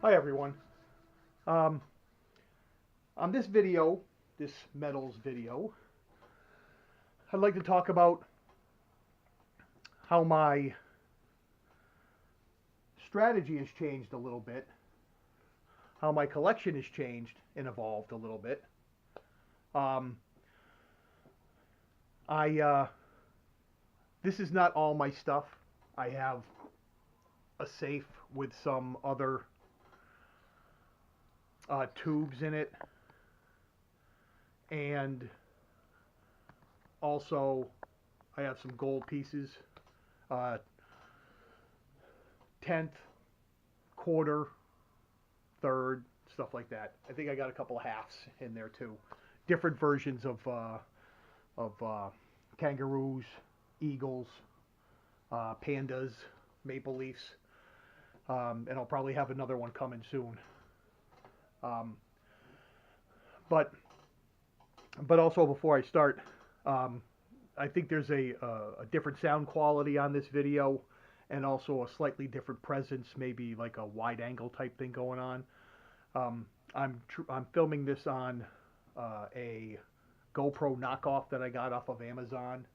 Hi everyone. Um, on this video, this metals video, I'd like to talk about how my strategy has changed a little bit, how my collection has changed and evolved a little bit. Um, I this is not all my stuff. I have a safe with some other tubes in it, and also I have some gold pieces, uh, tenth, quarter, third, stuff like that. I think I got a couple of halves in there too. Different versions of kangaroos, eagles, pandas, maple leafs, and I'll probably have another one coming soon. Um, but also before I start, um, I think there's a different sound quality on this video, and also a slightly different presence, maybe like a wide angle type thing going on. Um, I'm filming this on a GoPro knockoff that I got off of Amazon.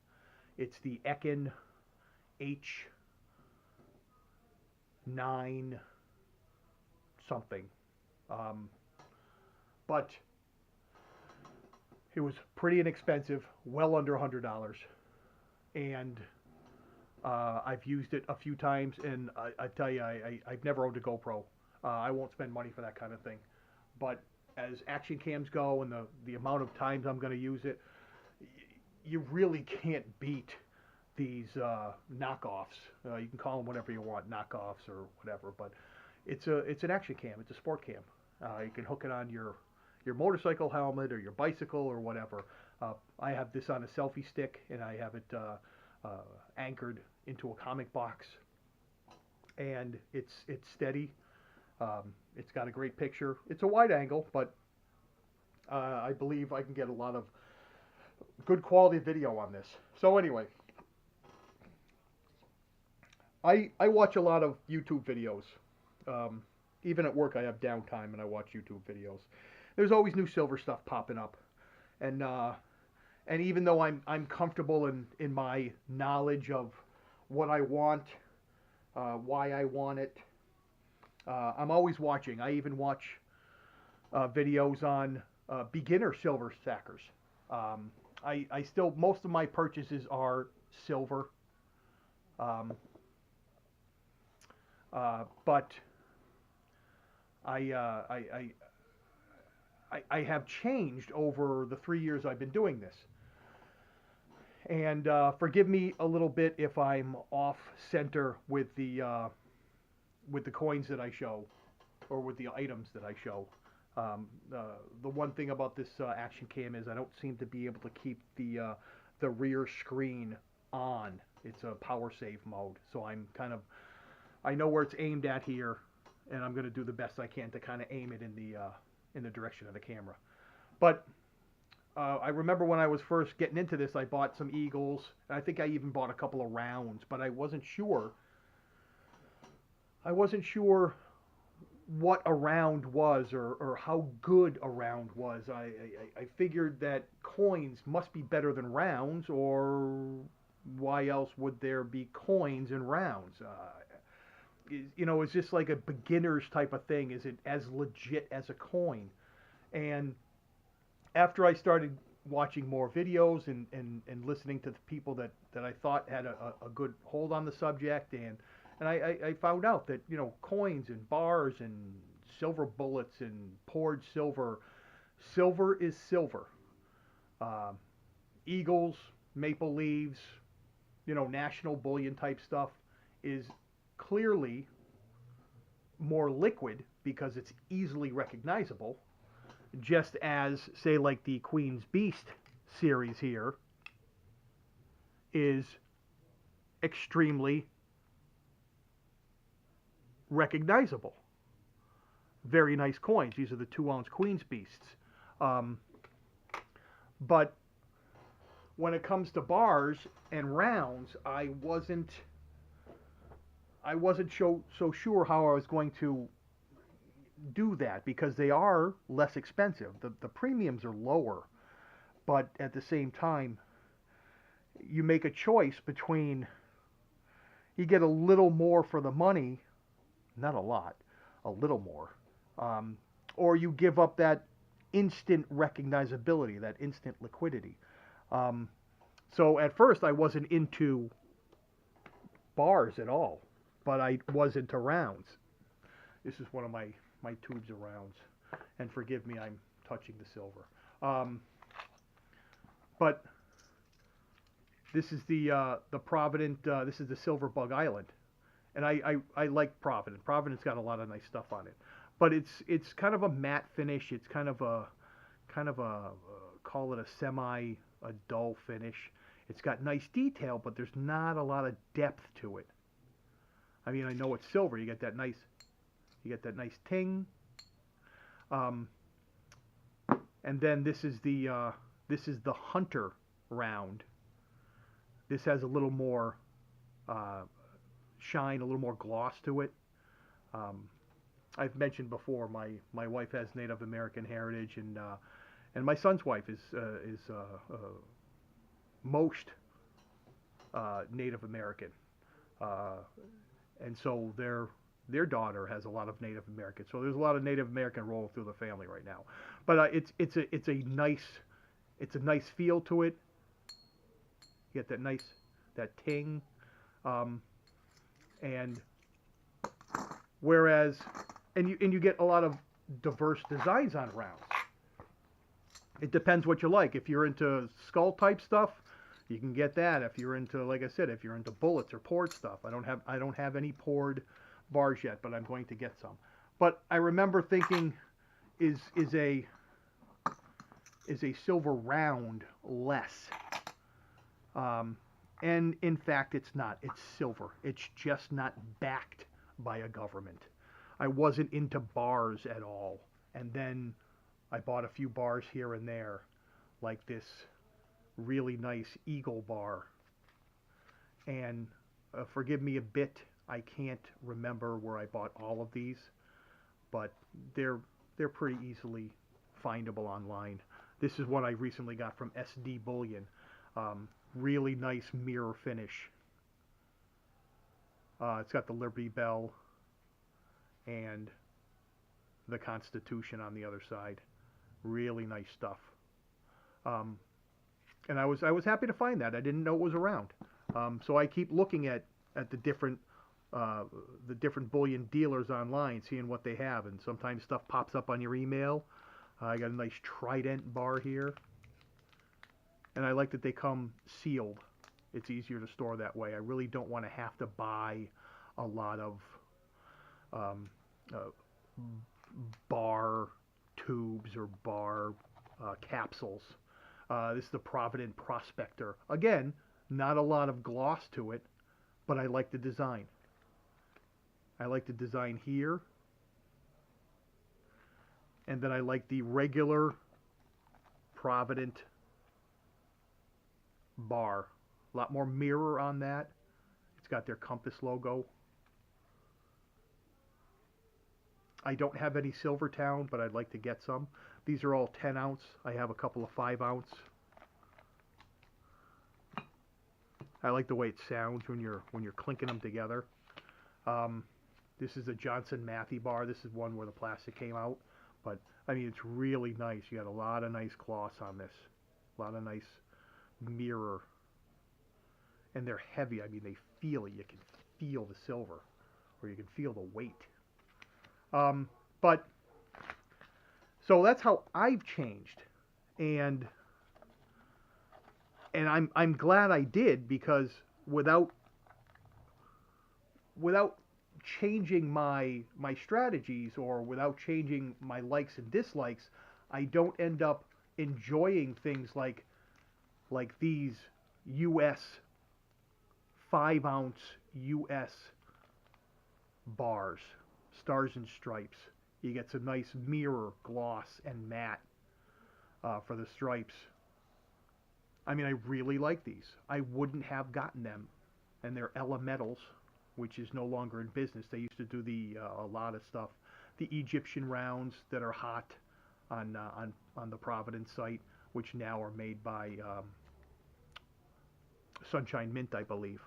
It's the Ekin H9 something, um, but it was pretty inexpensive, well under $100, and I've used it a few times, and I tell you, I've never owned a GoPro. I won't spend money for that kind of thing. But as action cams go, and the amount of times I'm going to use it, you really can't beat these knockoffs. You can call them whatever you want, knockoffs or whatever. But it's an action cam. It's a sport cam. You can hook it on your motorcycle helmet or your bicycle or whatever. I have this on a selfie stick, and I have it anchored into a comic box, and it's steady. It's got a great picture. It's a wide angle, but I believe I can get a lot of good quality video on this. So anyway, I watch a lot of YouTube videos. Um, Even at work, I have downtime and I watch YouTube videos. There's always new silver stuff popping up, and even though I'm comfortable in my knowledge of what I want, why I want it, I'm always watching. I even watch videos on beginner silver stackers. I still, most of my purchases are silver, um, but I, uh, I, I I have changed over the 3 years I've been doing this. And forgive me a little bit if I'm off center with the coins that I show, or with the items that I show. The one thing about this action cam is I don't seem to be able to keep the rear screen on. It's a power save mode, so I know where it's aimed at here, and I'm going to do the best I can to kind of aim it in the direction of the camera. But I remember when I was first getting into this, I bought some Eagles, and I think I even bought a couple of rounds, but I wasn't sure. I wasn't sure what a round was, or how good a round was. I figured that coins must be better than rounds, or why else would there be coins in rounds? It's just like a beginner's type of thing. Is it as legit as a coin? And after I started watching more videos, and listening to the people that I thought had a good hold on the subject, and I found out that, coins and bars and silver bullets and poured silver, silver is silver. Um, Eagles, maple leaves, national bullion type stuff is clearly more liquid because it's easily recognizable, just as, say, like the Queen's Beast series here is extremely recognizable. Very nice coins. These are the 2-ounce Queen's Beasts. Um, but when it comes to bars and rounds, I wasn't so sure how I was going to do that because they are less expensive. The premiums are lower, but at the same time, you make a choice between you get a little more for the money, not a lot, a little more, um, or you give up that instant recognizability, that instant liquidity. Um, so at first, I wasn't into bars at all, but I was into rounds. This is one of my tubes of rounds, and forgive me, I'm touching the silver. Um, but this is the Provident. This is the Silver Bug Island, and I like Provident. Provident's got a lot of nice stuff on it, but it's kind of a matte finish. It's kind of a call it a semi a dull finish. It's got nice detail, but there's not a lot of depth to it. I mean, I know it's silver. You get that nice ting. Um, and then this is the Hunter round. This has a little more uh, shine, a little more gloss to it. Um, I've mentioned before my wife has Native American heritage, and my son's wife is most Native American, uh, and so their daughter has a lot of Native American. So there's a lot of Native American rolling through the family right now. But it's a nice feel to it. You get that ting, um, and whereas and you get a lot of diverse designs on rounds. It depends what you like. If you're into skull type stuff, you can get that. If you're into, like I said, if you're into bullets or poured stuff, I don't have any poured bars yet, but I'm going to get some. But I remember thinking, is is a is a silver round less? Um, and in fact, it's not. It's silver. It's just not backed by a government. I wasn't into bars at all, and then I bought a few bars here and there, like this really nice Eagle bar. And forgive me a bit, I can't remember where I bought all of these, but they're pretty easily findable online. This is one I recently got from SD Bullion. Really nice mirror finish. It's got the Liberty Bell and the Constitution on the other side. Really nice stuff. Um, and I was happy to find that. I didn't know it was around. So I keep looking at uh, the different bullion dealers online, seeing what they have, and sometimes stuff pops up on your email. I got a nice Trident bar here, and I like that they come sealed. It's easier to store that way. I really don't want to have to buy a lot of um, uh, bar tubes or bar capsules. This is the Provident Prospector. Again, not a lot of gloss to it, but I like the design. I like the design here. And then I like the regular Provident bar. A lot more mirror on that. It's got their Compass logo. I don't have any Silvertown, but I'd like to get some. These are all 10 ounce. I have a couple of 5 ounce. I like the way it sounds when you're clinking them together. This is a Johnson Matthey bar. This is one where the plastic came out, but I mean it's really nice. You got a lot of nice gloss on this, a lot of nice mirror, and they're heavy. I mean they feel it. You can feel the silver, or you can feel the weight. But so that's how I've changed, and I'm glad I did, because without changing my strategies, or without changing my likes and dislikes, I don't end up enjoying things like these US 5-ounce US bars, Stars and Stripes. You get some nice mirror gloss and matte for the stripes. I mean, I really like these. I wouldn't have gotten them, and they're Elementals, which is no longer in business. They used to do a lot of stuff. the Egyptian rounds that are hot on the Providence site, which now are made by Sunshine Mint, I believe.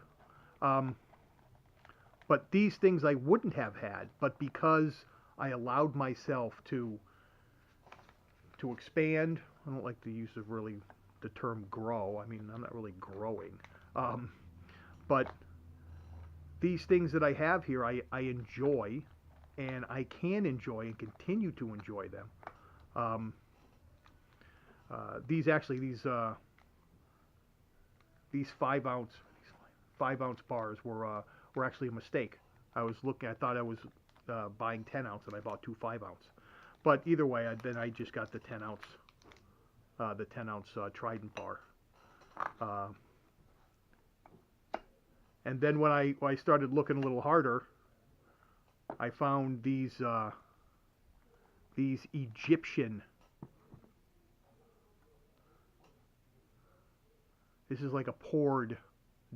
Um, but these things I wouldn't have had, but because I allowed myself to expand. I don't like the use of really the term grow. I mean, I'm not really growing. Um, but these things that I have here, I enjoy, and I can enjoy and continue to enjoy them. Um, these 5 ounce bars were actually a mistake. I thought I was buying 10 ounce, and I bought two 5 ounce. But either way, then I just got the 10 ounce, Trident bar. Uh, and then when I started looking a little harder, I found these Egyptian. This is like a poured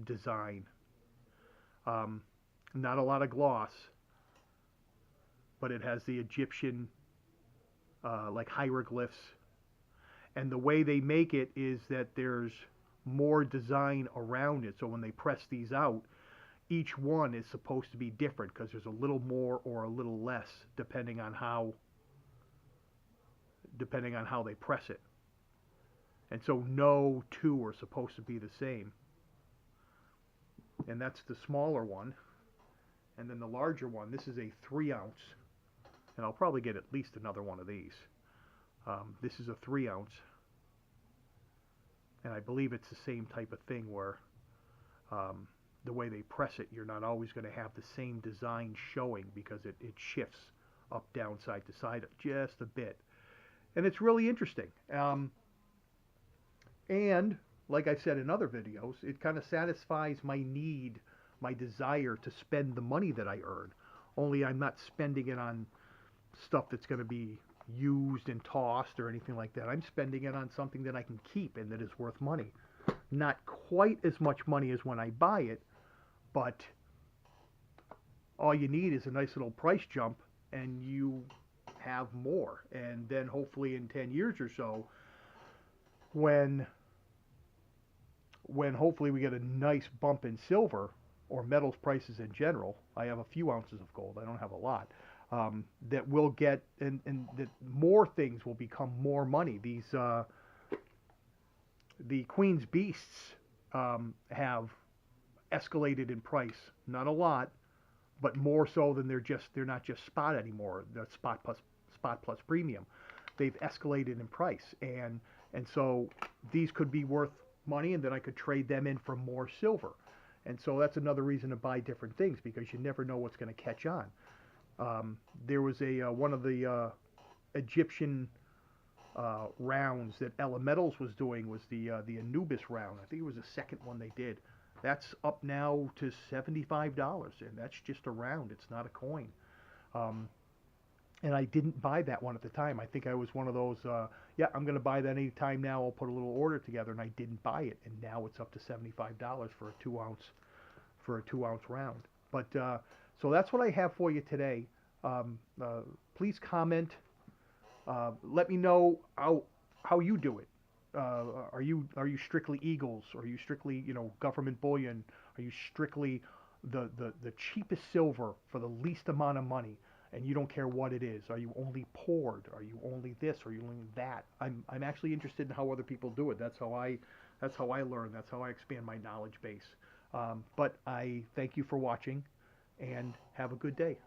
design. Not a lot of gloss, but it has the Egyptian like hieroglyphs. And the way they make it is that there's more design around it. So when they press these out, each one is supposed to be different because there's a little more or a little less depending on how they press it. And so no two are supposed to be the same. And that's the smaller one. And then the larger one, this is a 3 ounce. And I'll probably get at least another one of these. This is a 3 ounce. And I believe it's the same type of thing where the way they press it, you're not always going to have the same design showing because it shifts up, down, side to side just a bit. And it's really interesting. And like I said in other videos, it kind of satisfies my need, my desire to spend the money that I earn. Only I'm not spending it on stuff that's going to be used and tossed or anything like that. I'm spending it on something that I can keep and that is worth money. Not quite as much money as when I buy it, but all you need is a nice little price jump and you have more. And then hopefully in 10 years or so, when hopefully we get a nice bump in silver or metals prices in general, I have a few ounces of gold, I don't have a lot, that will get, and that more things will become more money. These, the Queen's Beasts have escalated in price, not a lot, but more so than they're not just spot anymore, that's spot plus premium. They've escalated in price, and so these could be worth money, and then I could trade them in for more silver. And so that's another reason to buy different things, because you never know what's going to catch on. There was one of the Egyptian rounds that Elementals was doing was the Anubis round. I think it was the second one they did. That's up now to $75, and that's just a round. It's not a coin. And I didn't buy that one at the time. I think I was one of those, yeah, I'm going to buy that any time now. I'll put a little order together, and I didn't buy it. And now it's up to $75 for a 2-ounce round. But so that's what I have for you today. Please comment. Let me know how you do it. Are you strictly Eagles? Are you strictly government bullion? Are you strictly the cheapest silver for the least amount of money? And you don't care what it is. Are you only poured? Are you only this? Are you only that? I'm actually interested in how other people do it. That's how I learn. That's how I expand my knowledge base. But I thank you for watching, and have a good day.